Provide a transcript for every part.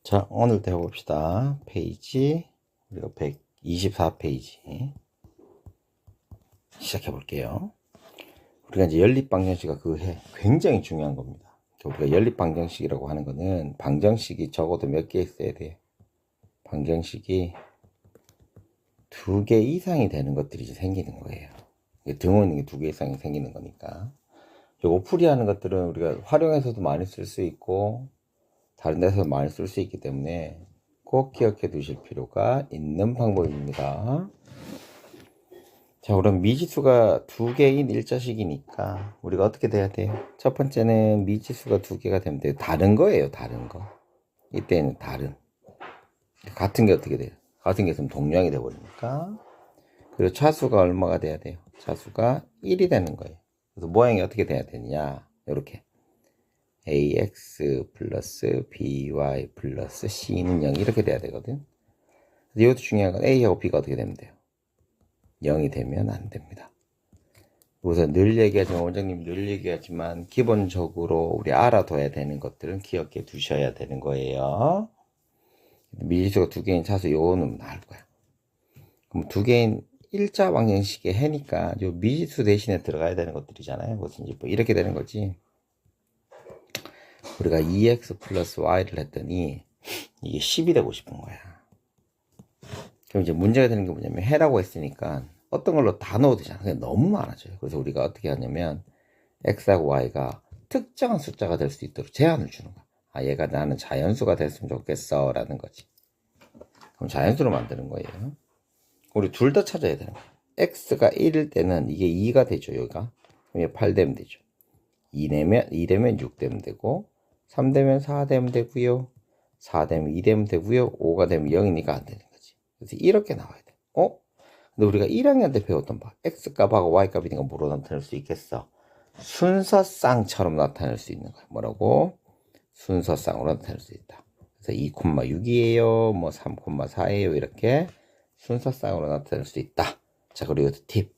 자, 오늘도 해봅시다. 페이지, 우리가 124페이지. 시작해 볼게요. 우리가 이제 연립방정식과 굉장히 중요한 겁니다. 우리가 연립방정식이라고 하는 거는 방정식이 적어도 몇 개 있어야 돼요. 방정식이 2개 이상이 되는 것들이 이제 생기는 거예요. 등호는 2개 이상이 생기는 거니까. 요거 풀이하는 것들은 우리가 활용해서도 많이 쓸 수 있고, 다른 데서 많이 쓸 수 있기 때문에 꼭 기억해 두실 필요가 있는 방법입니다. 자, 그럼 미지수가 2개인 일자식이니까 우리가 어떻게 돼야 돼요? 첫 번째는 미지수가 2개가 되면 돼요. 다른 거예요, 다른 거. 이때는 다른. 같은 게 어떻게 돼요? 같은 게 있으면 동량이 돼버리니까. 그리고 차수가 얼마가 돼야 돼요? 차수가 1이 되는 거예요. 그래서 모양이 어떻게 돼야 되느냐? 이렇게. ax 플러스 by 플러스 c는 0 이렇게 돼야 되거든. 이것도 중요한 건 a하고 b가 어떻게 되면 돼요? 0이 되면 안 됩니다. 우선 늘 얘기하지만, 원장님 늘 얘기하지만 기본적으로 우리 알아둬야 되는 것들은 기억해 두셔야 되는 거예요. 미지수가 2개인 차수 요거는 나을 거야. 그럼 2개인 일자 방정식의 해니까 요 미지수 대신에 들어가야 되는 것들이잖아요. 무슨 뭐 이렇게 되는 거지. 우리가 2x 플러스 y를 했더니 이게 10이 되고 싶은 거야. 그럼 이제 문제가 되는 게 뭐냐면 해라고 했으니까 어떤 걸로 다 넣어도 되잖아. 그냥 너무 많아져요. 그래서 우리가 어떻게 하냐면 x하고 y가 특정한 숫자가 될 수 있도록 제한을 주는 거야. 아, 얘가 나는 자연수가 됐으면 좋겠어 라는 거지. 그럼 자연수로 만드는 거예요. 우리 둘 다 찾아야 되는 거야. x가 1일 때는 이게 2가 되죠. 여기가. 그럼 얘 8 되면 되죠. 2 되면 6 되면 되고, 3 되면 4 되면 되고요. 4 되면 2 되면 되고요. 5가 되면 0이니까 안 되는 거지. 그래서 이렇게 나와야 돼. 근데 우리가 1학년 때 배웠던 바 x값하고 y값이니까 뭐로 나타낼 수 있겠어? 순서쌍처럼 나타낼 수 있는 거야. 뭐라고? 순서쌍으로 나타낼 수 있다. 그래서 2,6이에요. 뭐 3,4예요. 이렇게 순서쌍으로 나타낼 수 있다. 자, 그리고 팁.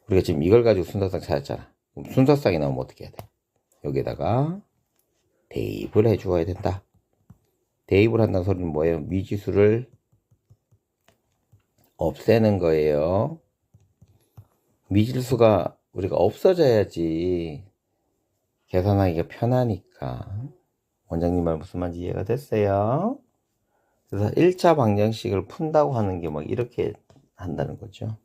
우리가 지금 이걸 가지고 순서쌍 찾았잖아. 그럼 순서쌍이 나오면 어떻게 해야 돼? 여기에다가 대입을 해주어야 된다. 대입을 한다는 소리는 뭐예요? 미지수를 없애는 거예요. 미지수가 우리가 없어져야지 계산하기가 편하니까. 원장님 말 무슨 말인지 이해가 됐어요? 그래서 1차 방정식을 푼다고 하는 게 뭐 이렇게 한다는 거죠.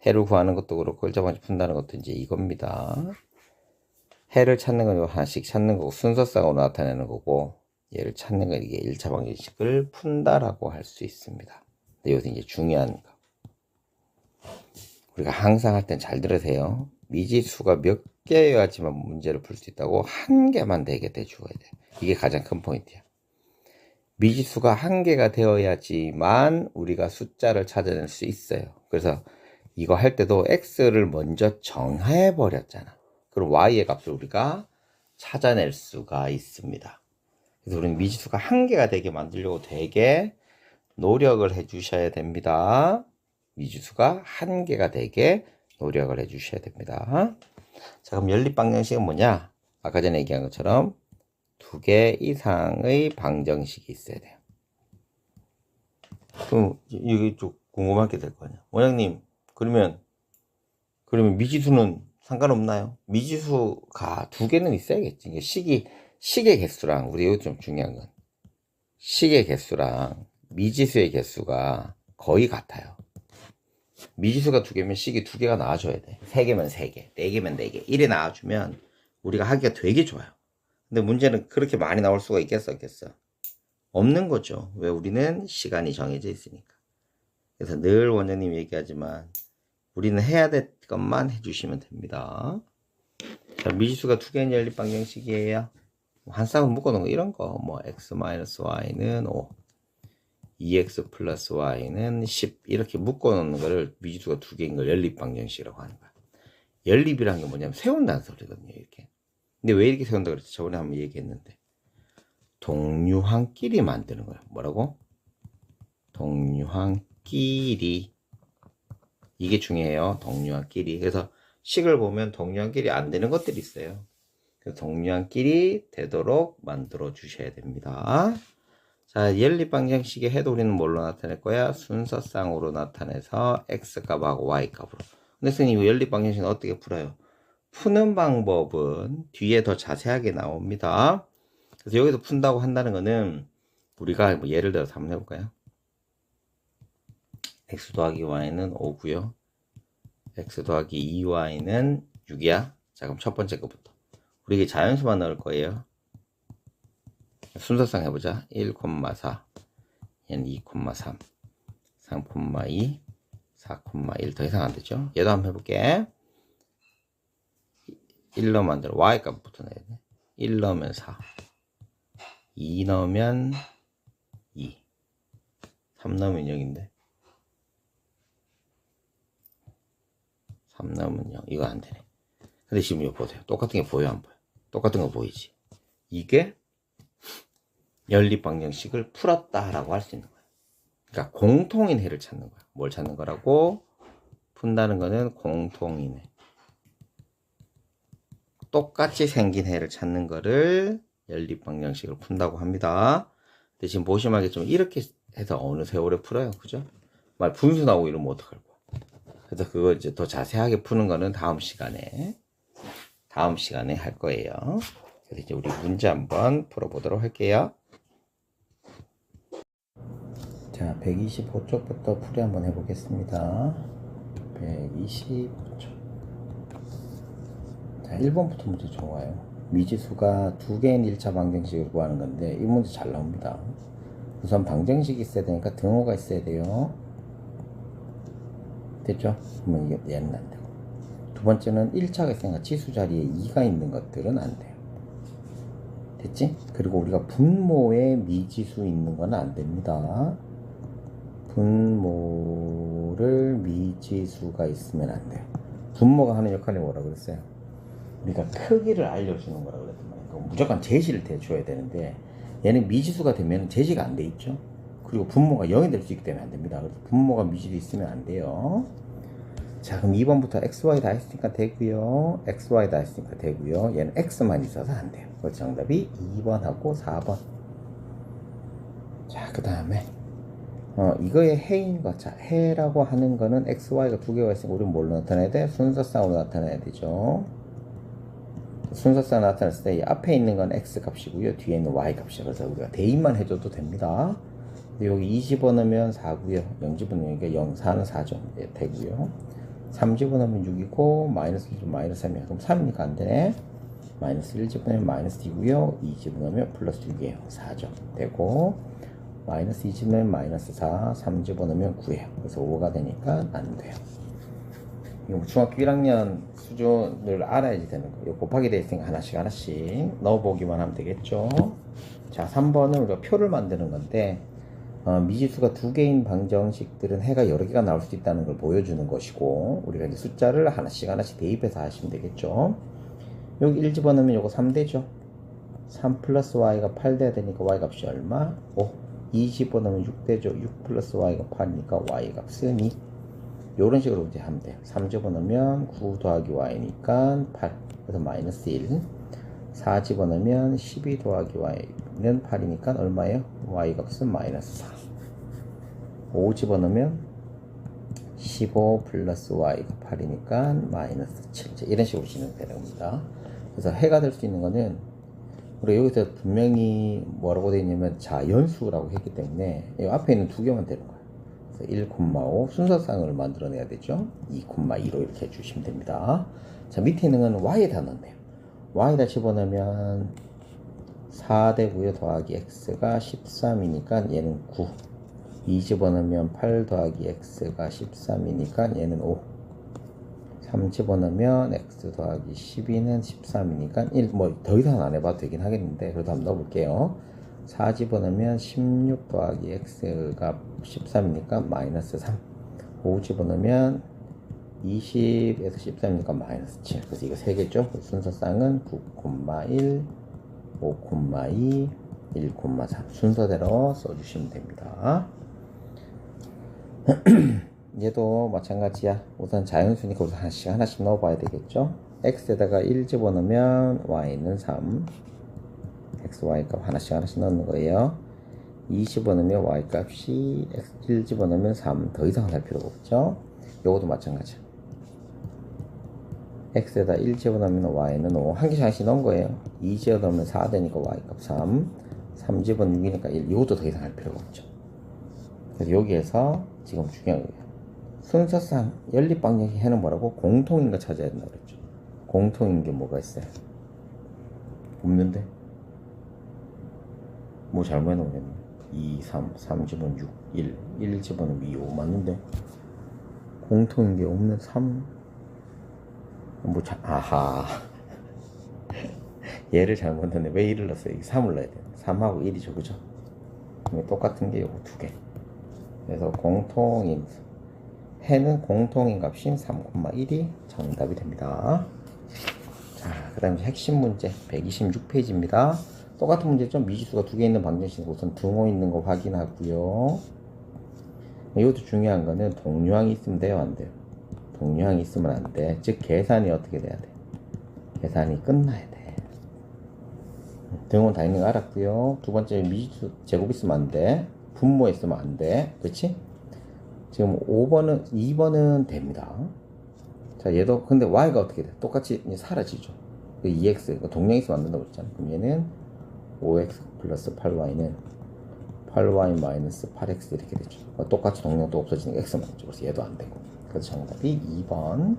해를 구하는 것도 그렇고 1차 방정식 푼다는 것도 이제 이겁니다. 해를 찾는 건 하나씩 찾는 거고 순서쌍으로 나타내는 거고, 얘를 찾는 건 이게 1차 방정식을 푼다라고 할 수 있습니다. 근데 여기서 이제 중요한 거. 우리가 항상 할 땐 잘 들으세요. 미지수가 몇 개여야지만 문제를 풀 수 있다고? 한 개만 되게 돼줘야 돼. 이게 가장 큰 포인트야. 미지수가 한 개가 되어야지만 우리가 숫자를 찾아낼 수 있어요. 그래서 이거 할 때도 x를 먼저 정해 버렸잖아. 그럼 y의 값을 우리가 찾아낼 수가 있습니다. 그래서 우리는 미지수가 한 개가 되게 만들려고 되게 노력을 해 주셔야 됩니다. 미지수가 한 개가 되게 노력을 해 주셔야 됩니다. 자, 그럼 연립방정식은 뭐냐? 아까 전에 얘기한 것처럼 2개 이상의 방정식이 있어야 돼요. 그럼 이게 좀 궁금할 게 될 거 아니야. 원장님, 그러면 미지수는 상관없나요? 미지수가 2개는 있어야겠지. 이게 식의 개수랑, 우리 이거 좀 중요한 건 식의 개수랑 미지수의 개수가 거의 같아요. 미지수가 2개면 식이 2개가 나와줘야 돼. 3개면 3개, 4개면 4개. 이래 나와주면 우리가 하기가 되게 좋아요. 근데 문제는 그렇게 많이 나올 수가 있겠어, 없겠어? 없는 거죠. 왜? 우리는 시간이 정해져 있으니까. 그래서 늘 원장님 얘기하지만 우리는 해야 될 것만 해주시면 됩니다. 자, 미지수가 2개인 연립 방정식이에요. 한 쌍을 묶어놓은 거 이런 거, 뭐 x-y는 5, 2x 플러스 y는 10 이렇게 묶어놓는 거를 미지수가 2개인 걸 연립 방정식이라고 하는 거야. 연립이라는 게 뭐냐면 세운다는 소리거든요. 이렇게. 근데 왜 이렇게 세운다 그랬지? 저번에 한번 얘기했는데 동류항끼리 만드는 거야. 뭐라고? 동류항끼리. 이게 중요해요. 동류항끼리. 그래서 식을 보면 동류항끼리 안 되는 것들이 있어요. 그 동류항끼리 되도록 만들어 주셔야 됩니다. 자, 연립방정식의 해도 우리는 뭘로 나타낼 거야? 순서쌍으로 나타내서 x값하고 y값으로. 근데 선생님, 이 연립방정식은 어떻게 풀어요? 푸는 방법은 뒤에 더 자세하게 나옵니다. 그래서 여기서 푼다고 한다는 거는 우리가 뭐 예를 들어서 한번 해볼까요? x 더하기 y는 5고요. x 더하기 2y는 6이야. 자, 그럼 첫 번째 것부터. 우리 이게 자연수만 넣을 거예요. 순서상 해보자. 1,4, 얘는 2,3, 3,2, 4,1. 더 이상 안 되죠? 얘도 한번 해볼게. 1 넣으면 안 돼. y 값부터 내야 돼. 1 넣으면 4, 2 넣으면 2, 3 넣으면 0인데 3 넣으면 0. 이거 안 되네. 근데 지금 이거 보세요. 똑같은 게 보여, 안 보여? 똑같은 거 보이지? 이게 연립방정식을 풀었다라고 할 수 있는 거야. 그러니까 공통인 해를 찾는 거야. 뭘 찾는 거라고? 푼다는 거는 공통인 해. 똑같이 생긴 해를 찾는 거를 연립방정식을 푼다고 합니다. 근데 지금 보시면 알겠지만 이렇게 해서 어느 세월에 풀어요. 그죠? 말 분수 나오고 이러면 어떡할 거야. 그래서 그거 이제 더 자세하게 푸는 거는 다음 시간에 할 거예요. 그래서 이제 우리 문제 한번 풀어보도록 할게요. 자, 125쪽부터 풀이 한번 해보겠습니다. 125쪽. 자, 1번부터 문제 좋아요. 미지수가 두 개인 1차 방정식을 구하는 건데, 이 문제 잘 나옵니다. 우선 방정식이 있어야 되니까 등호가 있어야 돼요. 됐죠? 그러면 얘는 안 되고. 두 번째는 1차가 있으니까 치수 자리에 2가 있는 것들은 안 돼요. 됐지? 그리고 우리가 분모에 미지수 있는 건 안 됩니다. 분모를 미지수가 있으면 안 돼요. 분모가 하는 역할이 뭐라고 그랬어요? 우리가 크기를 알려주는 거라고 그랬단 말이에요. 무조건 제시를 대줘야 되는데 얘는 미지수가 되면 제시가 안 돼 있죠. 그리고 분모가 0이 될 수 있기 때문에 안 됩니다. 그래서 분모가 미지수 있으면 안 돼요. 자, 그럼 2번부터 xy 다 했으니까 되고요. xy 다 했으니까 되고요. 얘는 x만 있어서 안 돼요. 그래서 정답이 2번하고 4번. 자, 그 다음에 이거의 해인 거. 자, 해라고 하는 거는 xy가 두 개가 있으니까 우리는 뭘로 나타내야 돼? 순서쌍으로 나타내야 되죠. 순서쌍 나타냈을 때 이 앞에 있는 건 x 값이고요. 뒤에 있는 y 값이죠. 그래서 우리가 대입만 해줘도 됩니다. 여기 2 집어넣으면 4고요. 0 집어넣으니까 0, 4는 4죠. 예, 되고요. 3 집어넣으면 6이고 마이너스 1 집어넣으면 마이너스 3이야. 그럼 3이니까 안 되네. 마이너스 1 집어넣으면 마이너스 2고요. 2 집어넣으면 플러스 6이에요. 4죠. 되고 마이너스 2 집어넣으면 마이너스 4, 3 집어넣으면 9예요. 그래서 5가 되니까 안 돼요. 이거 중학교 1학년 수준을 알아야지 되는 거예요. 곱하기 되어 있으니까 하나씩 넣어보기만 하면 되겠죠. 자, 3번은 우리가 표를 만드는 건데 미지수가 두 개인 방정식들은 해가 여러 개가 나올 수 있다는 걸 보여주는 것이고, 우리가 이제 숫자를 하나씩 대입해서 하시면 되겠죠. 여기 1 집어넣으면 요거 3 되죠. 3 플러스 y가 8 돼야 되니까 y 값이 얼마? 5. 2 집어넣으면 6 되죠. 6 플러스 y가 8이니까 y 값은 2. 요런 식으로 이제 하면 돼요. 3 집어넣으면 9 더하기 y니까 8. 그래서 마이너스 1. 4 집어넣으면 12 더하기 y는 8이니까 얼마예요? y 값은 마이너스 4. 5 집어넣으면 15 플러스 y가 8이니까 마이너스 7. 이런 식으로 진행되는 겁니다. 그래서 해가 될 수 있는 거는 우리가 여기서 분명히 뭐라고 되어 있냐면 자연수라고 했기 때문에 이 앞에 있는 두 개만 되는 거예요. 그래서 1,5 순서쌍을 만들어내야 되죠. 2,2로 이렇게 해주시면 됩니다. 자, 밑에 있는 건 y에다 넣네요. y에다 집어넣으면 4 되고요. 더하기 x가 13이니까 얘는 9. 2 집어넣으면 8 더하기 x가 13이니까 얘는 5. 3 집어넣으면 x 더하기 12는 13이니까 1. 뭐 더 이상 안 해봐도 되긴 하겠는데 그래도 한번 넣어볼게요. 4 집어넣으면 16 더하기 x가 13이니까 마이너스 3. 5 집어넣으면 20에서 13이니까 마이너스 7. 그래서 이거 3개죠. 순서쌍은 9,1, 5,2, 1,3 순서대로 써주시면 됩니다. 얘도 마찬가지야. 우선 자연수니까 우선 하나씩 넣어봐야 되겠죠. x에다가 1 집어넣으면 y는 3. x, y 값 하나씩 넣는 거예요. 2 집어넣으면 y 값이 x 1 집어넣으면 3. 더 이상 할 필요가 없죠. 요것도 마찬가지. x에다 1 집어넣으면 y는 5. 한 개씩 하나씩 넣은 거예요. 2 집어넣으면 4 되니까 y 값 3. 3 집어넣으면 6이니까 1. 이것도 더 이상 할 필요가 없죠. 그래서 여기에서 지금 중요한 거예요. 순서상 연립방정식 해는 뭐라고? 공통인 거 찾아야 된다고 그랬죠. 공통인 게 뭐가 있어요? 없는데? 뭐 잘못 해놓으면 2, 3 집어넣으면 6, 1 집어넣으면 2, 5 맞는데? 공통인 게 없는 3. 아하. 얘를 잘못 넣었네. 왜 1을 넣었어요? 3을 넣어야 돼요. 3하고 1이죠. 그죠? 똑같은 게 요거 두 개. 그래서 공통인, 해는 공통인 값인 3,1이 정답이 됩니다. 자, 그 다음에 핵심 문제 126페이지입니다. 똑같은 문제죠. 미지수가 두 개 있는 방정식 우선 등호 있는 거 확인하고요. 이것도 중요한 거는 동류항이 있으면 돼요, 안 돼요? 동류항이 있으면 안 돼. 즉 계산이 어떻게 돼야 돼? 계산이 끝나야 돼. 등호 다 있는 거 알았고요. 두 번째 미지수 제곱 있으면 안 돼. 분모 있으면 안 돼. 그렇지? 지금 2번은 됩니다. 자, 얘도 근데 y가 어떻게 돼? 똑같이 사라지죠. 2x 동량이 있으면 안 된다고 그랬잖아. 그럼 얘는 5x 플러스 8y는 8y 마이너스 8x 이렇게 되죠. 똑같이 동량도 없어지니까 x만 있죠. 그래서 얘도 안 되고. 그래서 정답이 2번.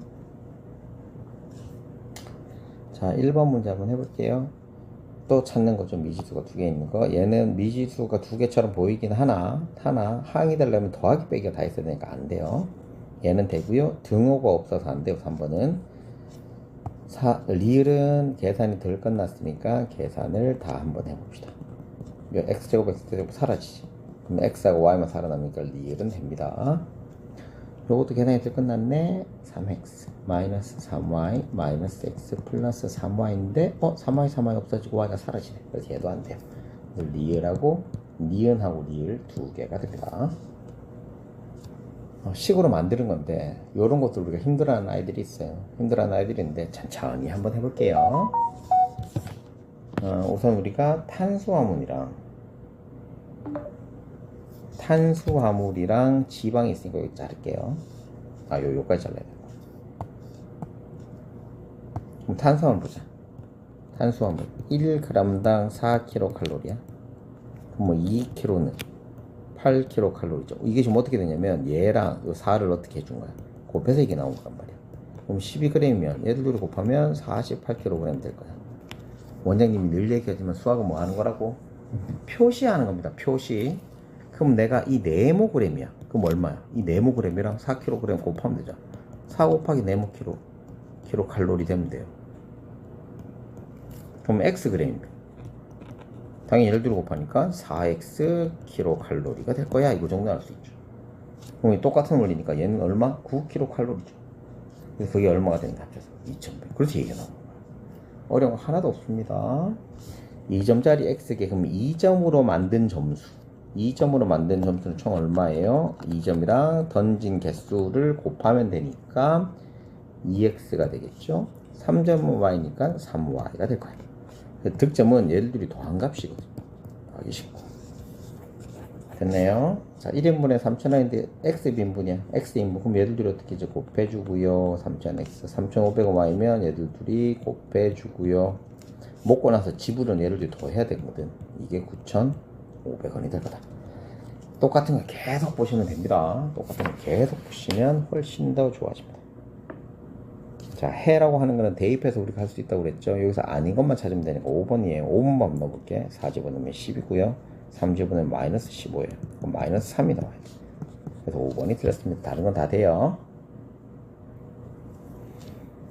자, 1번 문제 한번 해볼게요. 또 찾는 거죠. 미지수가 두 개 있는 거. 얘는 미지수가 두 개처럼 보이긴 하나 항이 되려면 더하기 빼기가 다 있어야 되니까 안 돼요. 얘는 되고요. 등호가 없어서 안 돼요. 3번은. 리을은 계산이 덜 끝났으니까 계산을 다 한번 해봅시다. x제곱 x제곱 사라지지. 그럼 x하고 y만 살아남으니까 리을은 됩니다. 요것도 계산이 덜 끝났네. 3x 마이너스 3y 마이너스 x 플러스 3y인데 3y 없어지고 y가 사라지네. 그래서 얘도 안 돼요. 그래서 리을하고 니은하고 리을 두 개가 됩니다. 식으로 만드는 건데 이런 것들 우리가 힘들어하는 아이들이 있어요. 힘들어하는 아이들인데 천천히 한번 해볼게요. 우선 우리가 탄수화물이랑 지방이 있으니까 여기 자를게요. 요까지 잘라야 돼. 그럼 탄수화물 보자. 탄수화물 1g당 4kcal야. 그럼 뭐 2kg는 8kcal죠. 이게 지금 어떻게 되냐면 얘랑 요 4를 어떻게 해준 거야? 곱해서 이게 나온 거란 말이야. 그럼 12g이면 얘들 둘이 곱하면 48kg 될 거야. 원장님이 늘 얘기하지만 수학은 뭐 하는 거라고? 표시하는 겁니다. 표시. 그럼 내가 이 네모그램이야. 그럼 얼마야? 이 네모그램이랑 4kg 곱하면 되죠. 4 곱하기 네모키로 킬로칼로리 되면 돼요. 그럼 xg램입니다. 당연히 얘를 둘이 곱하니까 4x 킬로칼로리가 될 거야. 이거 정도 알 수 있죠. 그럼 똑같은 원리니까 얘는 얼마? 9킬로칼로리죠. 그래서 그게 얼마가 되는가 합쳐서 2100. 그렇지 얘기가 나온 거야. 어려운 거 하나도 없습니다. 2점짜리 x개 그럼 2점으로 만든 점수. 2점으로 만든 점수는 총 얼마예요? 2점이랑 던진 개수를 곱하면 되니까 2x가 되겠죠. 3점은 y니까 3y가 될 거예요. 득점은 얘들이 더한 값이거든요. 하기 쉽고. 됐네요. 자, 1인분에 3,000원인데 x인분이야. x인분. 그럼 얘들 둘이 어떻게 이제 곱해주고요. 3,000x. 3,500y면 얘들 둘이 곱해주고요. 먹고 나서 지불은 얘를 둘이 더 해야 되거든. 이게 9,500원이 될 거다. 똑같은 거 계속 보시면 됩니다. 똑같은 거 계속 보시면 훨씬 더 좋아집니다. 자, 해라고 하는 거는 대입해서 우리가 할 수 있다고 그랬죠. 여기서 아닌 것만 찾으면 되니까 5번이에요. 5번만 한번 넣어볼게. 4집어넣으면 10이고요. 3집어넣으면 마이너스 15예요. 그럼 마이너스 3이 나와요. 그래서 5번이 틀렸습니다. 다른 건 다 돼요.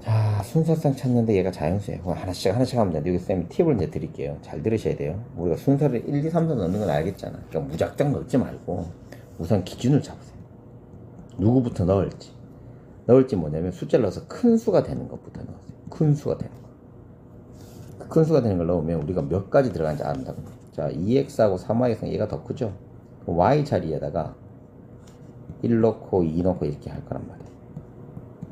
자, 순서상 찾는데 얘가 자연수예요. 하나씩 하면 돼요. 여기 쌤이 팁을 이제 드릴게요. 잘 들으셔야 돼요. 우리가 순서를 1, 2, 3, 4 넣는 건 알겠잖아. 그러니까 무작정 넣지 말고 우선 기준을 잡으세요. 누구부터 넣을지 뭐냐면 숫자를 넣어서 큰 수가 되는 것부터 넣으세요. 큰 수가 되는 거. 큰 수가 되는 걸 넣으면 우리가 몇 가지 들어가는지 안다고. 자, 2x하고 3y에서 얘가 더 크죠? y 자리에다가 1 넣고 2 넣고 이렇게 할 거란 말이에요.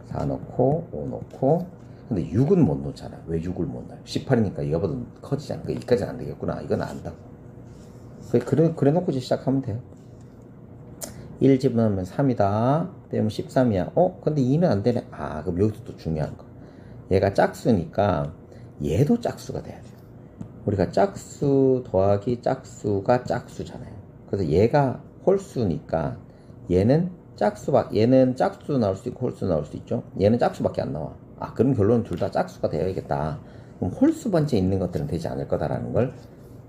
4 넣고 5 넣고 근데 6은 못 놓잖아. 왜 6을 못 넣어요? 18이니까 이거보다 커지잖아. 그러니까 이까지는 안 되겠구나. 이건 안다고. 그래 놓고 이제 시작하면 돼요. 1 집어넣으면 3이다. 빼면 13이야. 근데 2는 안 되네. 그럼 여기서 또 중요한 거. 얘가 짝수니까 얘도 짝수가 돼야 돼요. 우리가 짝수 더하기 짝수가 짝수잖아요. 그래서 얘가 홀수니까 얘는 얘는 짝수 나올 수 있고 홀수 나올 수 있죠. 얘는 짝수밖에 안 나와. 그럼 결론은 둘 다 짝수가 되어야겠다. 그럼 홀수 번째 있는 것들은 되지 않을 거다라는 걸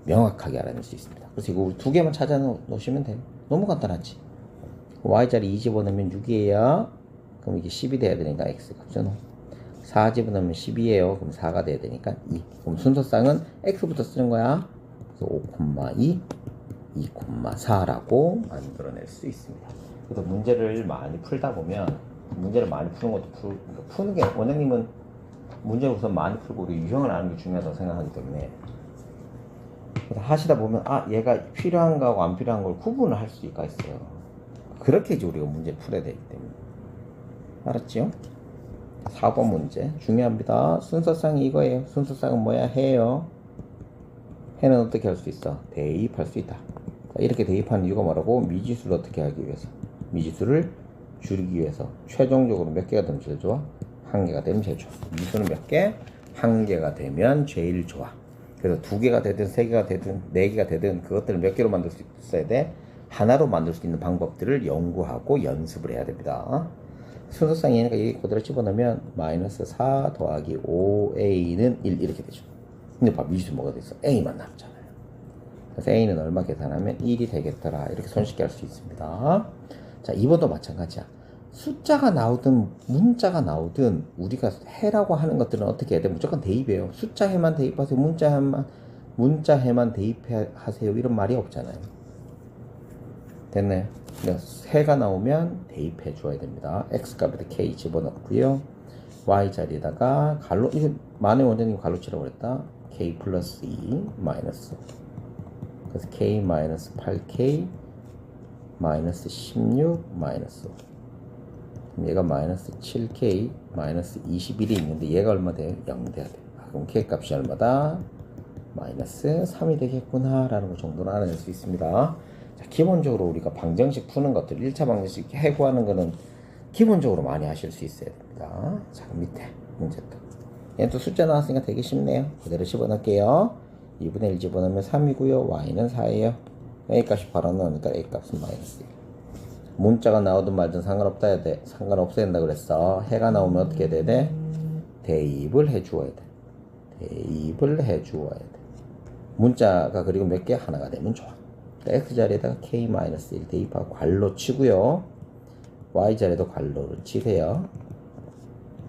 명확하게 알아낼 수 있습니다. 그래서 이거 우리 두 개만 찾아 놓으시면 돼요. 너무 간단하지. y자리 2 집어넣으면 6이에요. 그럼 이게 10이 돼야 되니까 x 값은 4 집어넣으면 10이에요. 그럼 4가 돼야 되니까 2. 그럼 순서쌍은 x부터 쓰는 거야. 그래서 5,2, 2,4라고 만들어낼 수 있습니다. 그래서 문제를 많이 풀다 보면 문제를 많이 푸는 것도 푸는 게 원장님은 문제를 우선 많이 풀고 우리 유형을 아는 게 중요하다고 생각하기 때문에 그래서 하시다 보면 얘가 필요한 거하고 안 필요한 걸 구분을 할 수가 있어요. 그렇게 이제 우리가 문제 풀어야 되기 때문에 알았지요? 4번 문제 중요합니다. 순서쌍이 이거예요. 순서쌍은 뭐야? 해요. 해는 어떻게 할 수 있어? 대입할 수 있다. 이렇게 대입하는 이유가 뭐라고? 미지수를 어떻게 하기 위해서? 미지수를 줄이기 위해서 최종적으로 몇 개가 되면 제일 좋아? 1개가 되면 제일 좋아. 미지수는 몇 개? 1개가 되면 제일 좋아. 그래서 2개가 되든 3개가 되든 4개가 되든 그것들을 몇 개로 만들 수 있어야 돼? 하나로 만들 수 있는 방법들을 연구하고 연습을 해야 됩니다. 순서쌍이니까 여기 그대로 집어넣으면 마이너스 4 더하기 5a는 1 이렇게 되죠. 근데 봐, 미지수 뭐가 됐어? a만 남잖아요. 그래서 a는 얼마 계산하면 1이 되겠더라. 이렇게 손쉽게 할 수 있습니다. 자, 2번도 마찬가지야. 숫자가 나오든 문자가 나오든 우리가 해라고 하는 것들은 어떻게 해야 돼? 무조건 대입해요. 숫자 해만 대입하세요. 문자 해만 대입하세요. 이런 말이 없잖아요. 됐나요? 해가 나오면 대입해 줘야 됩니다. x값에다 k 집어넣고요. y 자리에다가 이거 만의 원장님 갈로치라고 그랬다. k 플러스 2 마이너스 그래서 k 마이너스 8k 마이너스 16 마이너스 그럼 얘가 마이너스 7k 마이너스 21이 있는데 얘가 얼마 돼요? 0 돼야 돼. 그럼 k 값이 얼마다? 마이너스 3이 되겠구나 라는 거 정도는 알아낼 수 있습니다. 자, 기본적으로 우리가 방정식 푸는 것들 1차 방정식 해구하는 거는 기본적으로 많이 하실 수 있어야 됩니다. 자, 밑에 문제 또 얘는 또 숫자 나왔으니까 되게 쉽네요. 그대로 집어넣을게요. 2분의 1 집어넣으면 3이고요. y는 4예요. a값이 바로 나오니까 a값은 마이너스 1. 문자가 나오든 말든 상관없다 해야 돼. 상관없어야 된다 그랬어. 해가 나오면 어떻게 해야 돼? 대입을 해 주어야 돼. 대입을 해 주어야 돼. 문자가 그리고 몇 개? 하나가 되면 좋아. x자리에다가 k-1 대입하고 괄로 치고요. y자리에도 괄로를 치세요.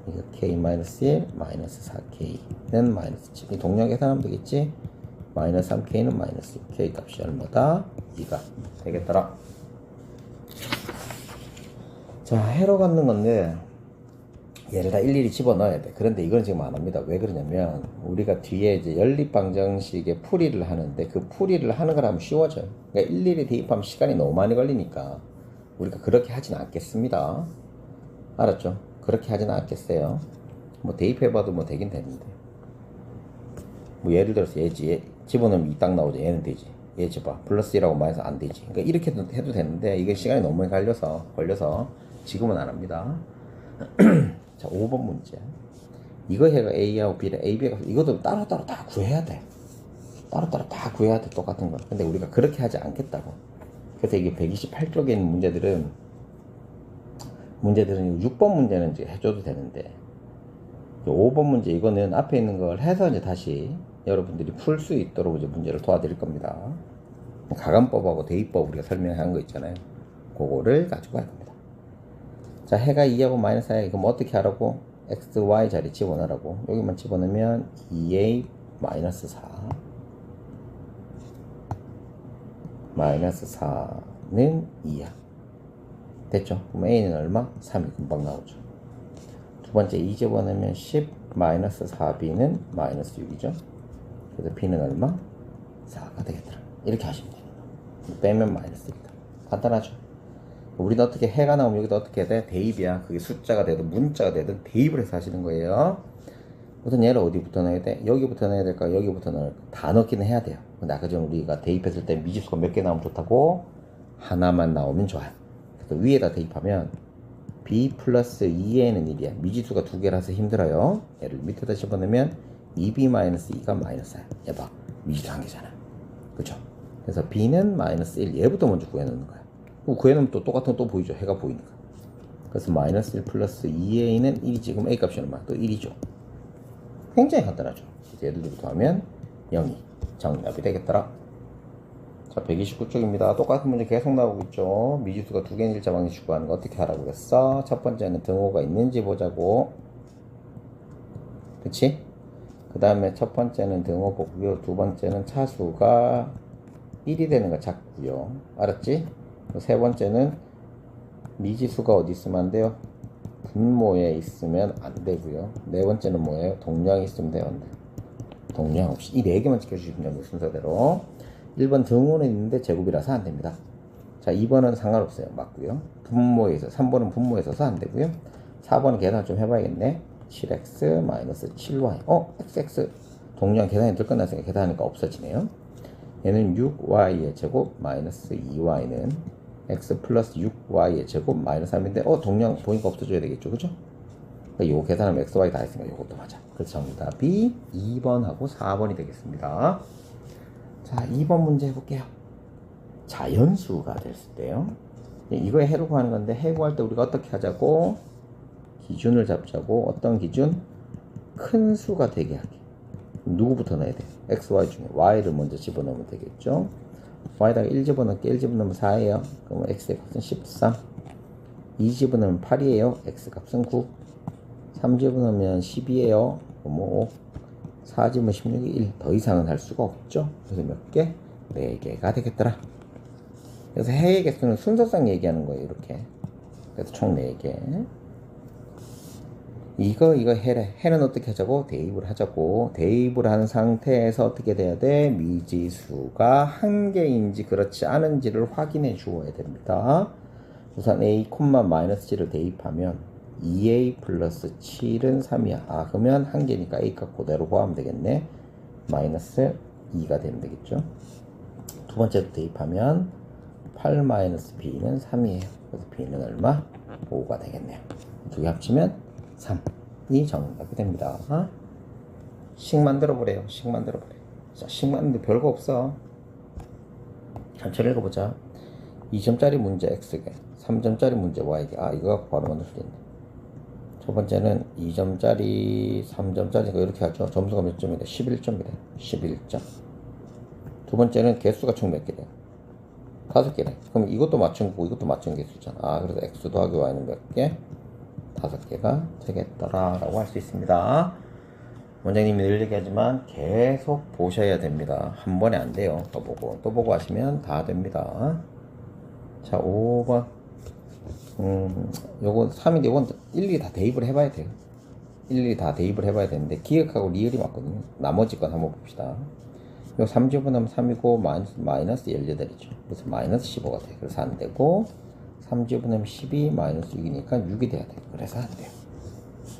이거 k-1 마이너스 4k는 마이너스 7. 동량 계산하면 되겠지? 마이너스 3k는 마이너스 6. k 값이 얼마다? 2가 되겠더라. 자, 해로 갖는 건데 얘를 다 일일이 집어넣어야 돼. 그런데 이건 지금 안 합니다. 왜 그러냐면 우리가 뒤에 이제 연립방정식의 풀이를 하는데 그 풀이를 하는 걸 하면 쉬워져요. 그러니까 일일이 대입하면 시간이 너무 많이 걸리니까 우리가 그렇게 하진 않겠습니다. 알았죠? 그렇게 하진 않겠어요. 뭐 대입해봐도 뭐 되긴 되는데 뭐 예를 들어서 얘 집어넣으면 2 딱 나오죠. 얘는 되지. 얘 집어 플러스 1하고 마이너스 안 되지. 그러니까 이렇게 해도 되는데 이게 시간이 너무 많이 걸려서 지금은 안 합니다. 자, 5번 문제. 이거 해가 A하고 B를 AB가 이것도 따로따로 다 구해야 돼. 따로따로 다 구해야 돼. 똑같은 거. 근데 우리가 그렇게 하지 않겠다고. 그래서 이게 128쪽에 있는 문제들은 6번 문제는 이제 해줘도 되는데 5번 문제 이거는 앞에 있는 걸 해서 이제 다시 여러분들이 풀 수 있도록 이제 문제를 도와드릴 겁니다. 가감법하고 대입법 우리가 설명한 거 있잖아요. 그거를 가지고 할 겁니다. 자, 해가 2하고 마이너스 4야. 그럼 어떻게 하라고? x, y 자리 집어넣으라고. 여기만 집어넣으면 2a 마이너스 4 마이너스 4는 2야. 됐죠? 그럼 a는 얼마? 3이 금방 나오죠. 두 번째 2 집어넣으면 10 마이너스 4b는 마이너스 6이죠. 그래서 b는 얼마? 4가 되겠더라. 이렇게 하시면 됩니다. 빼면 마이너스 1이다. 간단하죠? 우리는 어떻게 해가 나오면 여기다 어떻게 해야 돼? 대입이야. 그게 숫자가 되든 문자가 되든 대입을 해서 하시는 거예요. 우선 얘를 어디부터 넣어야 돼? 여기부터 넣어야 될까? 여기부터 넣어야 될까? 다 넣기는 해야 돼요. 근데 아까 전에 우리가 대입했을 때 미지수가 몇 개 나오면 좋다고? 하나만 나오면 좋아요. 그래서 위에다 대입하면 b 플러스 2a는 1이야. 미지수가 두 개라서 힘들어요. 얘를 밑에다 집어넣으면 2b 마이너스 2가 마이너스야. 얘봐. 미지수 한 개잖아. 그쵸? 그래서 b는 마이너스 1. 얘부터 먼저 구해놓는 거야. 구해놓으면 또 똑같은 거 또 보이죠? 해가 보이니까. 그래서 마이너스 1 플러스 2a는 1이지. 그럼 a 값이 얼마? 또 1이죠. 굉장히 간단하죠. 얘들부터 하면 0이 정답이 되겠더라. 자, 129쪽입니다. 똑같은 문제 계속 나오고 있죠. 미지수가 두 개인 일자방정식 구하는 거 어떻게 하라고 그랬어? 첫 번째는 등호가 있는지 보자고. 그치? 그 다음에 첫 번째는 등호 보고요. 두 번째는 차수가 1이 되는 거 찾고요. 알았지? 세 번째는 미지수가 어디 있으면 안 돼요? 분모에 있으면 안 되고요. 네 번째는 뭐예요? 동량이 있으면 돼요. 동량 없이 이 네 개만 지켜주시면 됩니다. 순서대로 1번 등호는 있는데 제곱이라서 안 됩니다. 자, 2번은 상관없어요. 맞고요. 분모에 있어 3번은 분모에 있어서 안 되고요. 4번은 계산 좀 해봐야겠네. 7x 마이너스 7y xx 동량 계산이 늘 끝났으니까 계산하니까 없어지네요. 얘는 6y의 제곱 마이너스 2y는 x 플러스 6y의 제곱 마이너스 3인데 동량 보니까 없어져야 되겠죠. 그죠? 그러니까 요거 계산하면 x, y 다 했으니까 요것도 맞아. 그래서 정답이 2번하고 4번이 되겠습니다. 자, 2번 문제 해볼게요. 자연수가 됐을 때요. 이거에 해로 구하는 건데 해 구할 때 우리가 어떻게 하자고? 기준을 잡자고. 어떤 기준? 큰 수가 되게 하기. 누구부터 넣어야 돼? x, y 중에 y를 먼저 집어넣으면 되겠죠. y에다가 1 집어넣을게. 1 집어넣으면 4예요. 그러면 x의 값은 13. 2 집어넣으면 8이에요. x 값은 9. 3 집어넣으면 12에요. 그럼 5. 4 집으면 16이 1. 더 이상은 할 수가 없죠. 그래서 몇 개? 4개가 되겠더라. 그래서 해의 개수는 순서상 얘기하는 거예요. 이렇게. 그래서 총 4개. 이거 해래. 해는 어떻게 하자고? 대입을 하자고. 대입을 한 상태에서 어떻게 돼야 돼? 미지수가 한 개인지 그렇지 않은지를 확인해 주어야 됩니다. 우선 a, 마이너스 7을 대입하면 2a 플러스 7은 3이야. 그러면 한 개니까 a 값 그대로 구하면 되겠네. 마이너스 2가 되면 되겠죠. 두 번째도 대입하면 8 마이너스 b는 3이에요. 그래서 b는 얼마? 5가 되겠네요. 두 개 합치면 3이 정답이 됩니다. 식 만들어보래요. 식 만들어보래. 자, 식 만드는데 별거 없어. 천천히 읽어보자. 2점짜리 문제 x개, 3점짜리 문제 y개. 이거 갖고 바로 만들 수 있네. 첫 번째는 2점짜리, 3점짜리 이렇게 하죠. 점수가 몇 점이래? 11점이래. 11점. 두 번째는 개수가 총 몇 개래? 5개래. 그럼 이것도 맞춘 거고 이것도 맞춘 개수잖아. 그래서 x 더하기 y는 몇 개? 5개가 되겠더라 라고 할 수 있습니다. 원장님이 늘 얘기하지만 계속 보셔야 됩니다. 한 번에 안 돼요. 또 보고 하시면 다 됩니다. 자, 5번 요거 3인데 이건 일일이 다 대입을 해봐야 돼요. 일일이 다 대입을 해봐야 되는데 기억하고 리을이 맞거든요. 나머지 건 한번 봅시다. 요 3 집어넣으면 3이고 마이너스 18이죠. 그래서 마이너스 15가 돼. 그래서 안 되고 3 집어넣으면 12 마이너스 6이니까 6이 돼야 돼요. 그래서 안 돼요.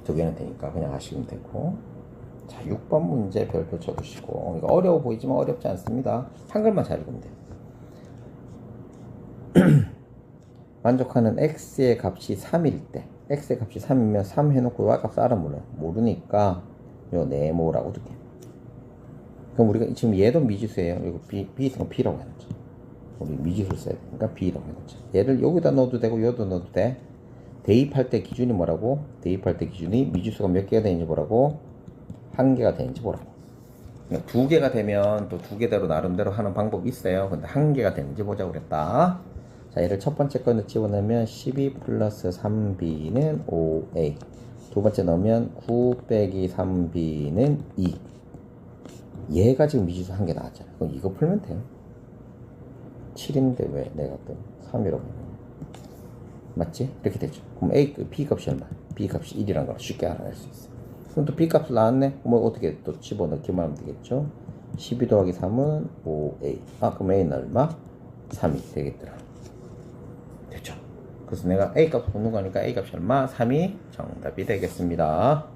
두 개는 되니까 그냥 하시면 되고. 자, 6번 문제 별표 쳐두시고. 이거 어려워 보이지만 어렵지 않습니다. 한글만 잘 읽으면 돼요. 만족하는 x의 값이 3일 때 x의 값이 3이면 3 해놓고 y 값을 알아 몰라요. 모르니까 요 네모라고 둘게. 그럼 우리가 지금 얘도 미지수예요. 이거 b 있으면 b라고 해놓자. 우리 미지수를 써야 되니까 b라고 해놓자. 얘를 여기다 넣어도 되고 여기다 넣어도 돼. 대입할 때 기준이 뭐라고? 대입할 때 기준이 미지수가 몇 개가 되는지 보라고? 한 개가 되는지 보라고. 두 개가 되면 또 두 개대로 나름대로 하는 방법이 있어요. 근데 한 개가 되는지 보자고 그랬다. 자, 얘를 첫 번째 거는 집어넣으면 12 플러스 3b는 5a. 두 번째 넣으면 9 빼기 3b는 2. 얘가 지금 미지수 한 개 나왔잖아. 그럼 이거 풀면 돼요. 7인데 왜 내가 또 3이라고 했냐. 맞지? 이렇게 되죠. 그럼 b 값이 얼마? b 값이 1이라는 걸 쉽게 알아낼 수 있어. 그럼 또 b 값을 나왔네? 뭐 어떻게 또 집어넣기만 하면 되겠죠? 12 더하기 3은 5a. 그럼 a는 얼마? 3이 되겠더라. 됐죠? 그래서 내가 a 값 묻는 거니까 a 값이 얼마? 3이 정답이 되겠습니다.